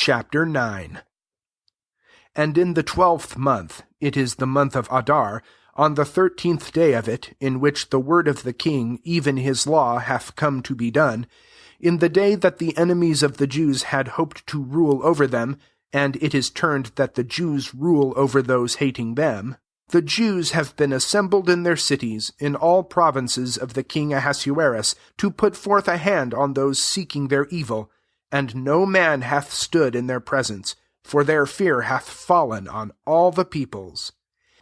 Chapter 9. And in the 12th month, it is the month of Adar, on the 13th day of it, in which the word of the king, even his law, hath come to be done, in the day that the enemies of the Jews had hoped to rule over them, and it is turned that the Jews rule over those hating them, the Jews have been assembled in their cities, in all provinces of the king Ahasuerus, to put forth a hand on those seeking their evil, and no man hath stood in their presence, for their fear hath fallen on all the peoples.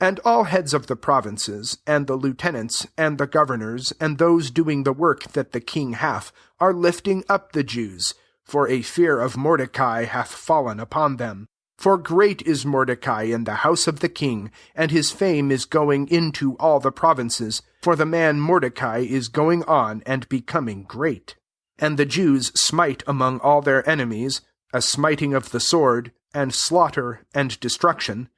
And all heads of the provinces, and the lieutenants, and the governors, and those doing the work that the king hath, are lifting up the Jews, for a fear of Mordecai hath fallen upon them. For great is Mordecai in the house of the king, and his fame is going into all the provinces, for the man Mordecai is going on and becoming great. And the Jews smite among all their enemies, a smiting of the sword, and slaughter, and destruction,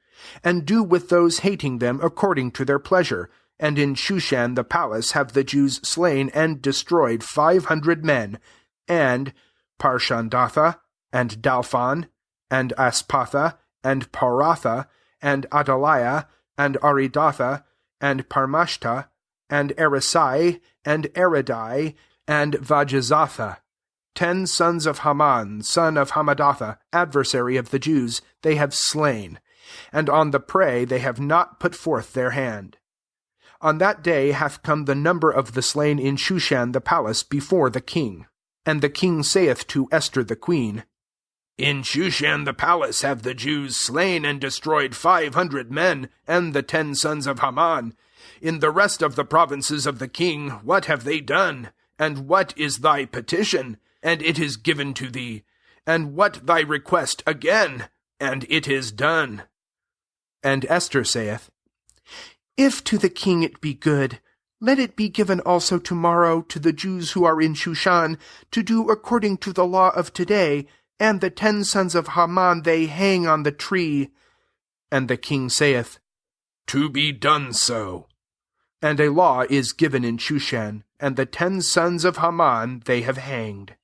and do with those hating them according to their pleasure. And in Shushan the palace have the Jews slain and destroyed 500 men, and Parshandatha, and Dalphon, and Aspatha, and Paratha, and Adaliah, and Aridatha, and Parmashta, and Erisai, and Eridai, and Vajizatha. 10 sons of Haman, son of Hamadatha, adversary of the Jews, they have slain, and on the prey they have not put forth their hand. On that day hath come the number of the slain in Shushan the palace before the king. And the king saith to Esther the queen, In Shushan the palace have the Jews slain and destroyed 500 men, and the 10 sons of Haman. In the rest of the provinces of the king, what have they done? And what is thy petition? And it is given to thee. And what thy request again? And it is done. And Esther saith, If to the king it be good, let it be given also tomorrow to the Jews who are in Shushan, to do according to the law of today, and the 10 sons of Haman they hang on the tree. And the king saith, To be done so. And a law is given in Shushan, and the 10 sons of Haman they have hanged.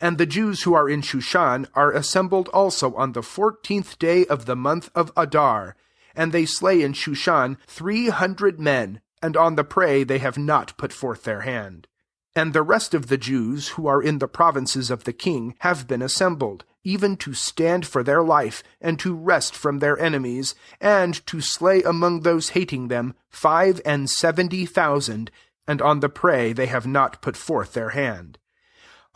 And the Jews who are in Shushan are assembled also on the 14th day of the month of Adar, and they slay in Shushan 300 men, and on the prey they have not put forth their hand. And the rest of the Jews who are in the provinces of the king have been assembled, even to stand for their life, and to rest from their enemies, and to slay among those hating them 75,000, and on the prey they have not put forth their hand.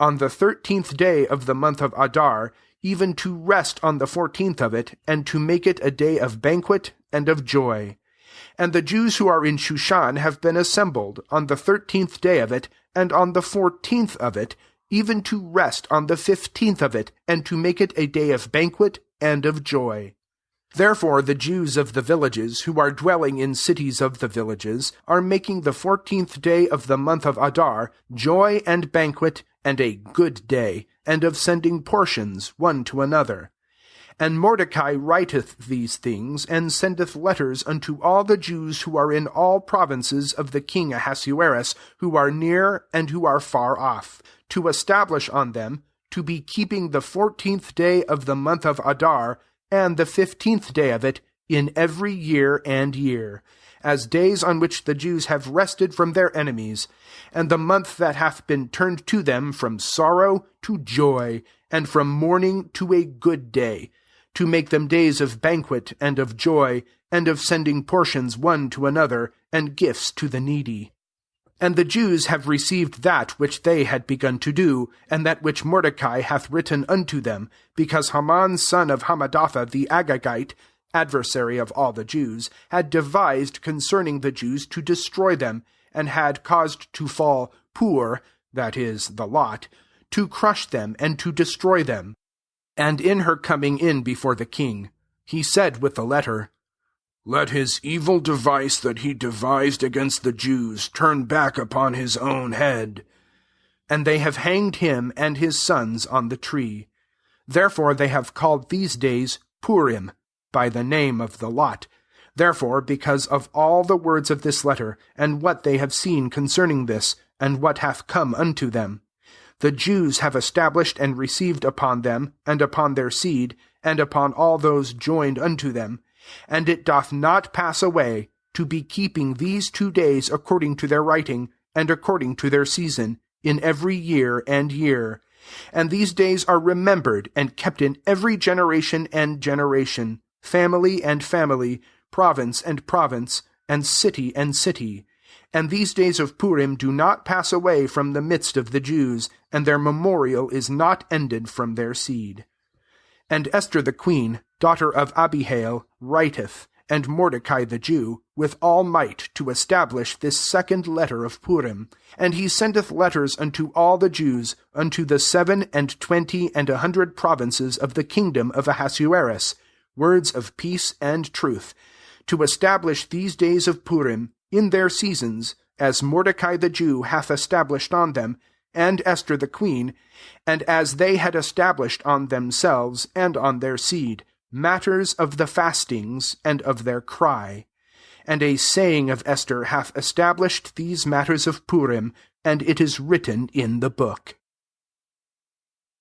On the 13th day of the month of Adar, even to rest on the 14th of it, and to make it a day of banquet and of joy. And the Jews who are in Shushan have been assembled on the 13th day of it, and on the 14th of it, even to rest on the 15th of it, and to make it a day of banquet and of joy. Therefore the Jews of the villages, who are dwelling in cities of the villages, are making the 14th day of the month of Adar joy and banquet, and a good day, and of sending portions one to another. And Mordecai writeth these things, and sendeth letters unto all the Jews who are in all provinces of the king Ahasuerus, who are near and who are far off, to establish on them to be keeping the 14th day of the month of Adar, and the 15th day of it, in every year and year, as days on which the Jews have rested from their enemies, and the month that hath been turned to them from sorrow to joy, and from mourning to a good day, to make them days of banquet and of joy, and of sending portions one to another, and gifts to the needy. And the Jews have received that which they had begun to do, and that which Mordecai hath written unto them, because Haman son of Hamadatha the Agagite, adversary of all the Jews, had devised concerning the Jews to destroy them, and had caused to fall Pur, that is, the lot, to crush them and to destroy them. And in her coming in before the king, he said with the letter, Let his evil device that he devised against the Jews turn back upon his own head. And they have hanged him and his sons on the tree. Therefore they have called these days Purim, by the name of the lot. Therefore, because of all the words of this letter, and what they have seen concerning this, and what hath come unto them, The Jews have established and received upon them, and upon their seed, and upon all those joined unto them, and it doth not pass away, to be keeping these 2 days according to their writing, and according to their season, in every year and year. And these days are remembered and kept in every generation and generation, family and family, province and province, and city and city. And these days of Purim do not pass away from the midst of the Jews, and their memorial is not ended from their seed. And Esther the queen, daughter of Abihail, writeth, and Mordecai the Jew, with all might to establish this second letter of Purim. And he sendeth letters unto all the Jews, unto the 27 and 100 provinces of the kingdom of Ahasuerus, words of peace and truth, to establish these days of Purim in their seasons, as Mordecai the Jew hath established on them, and Esther the queen, and as they had established on themselves and on their seed, matters of the fastings and of their cry. And a saying of Esther hath established these matters of Purim, and it is written in the book.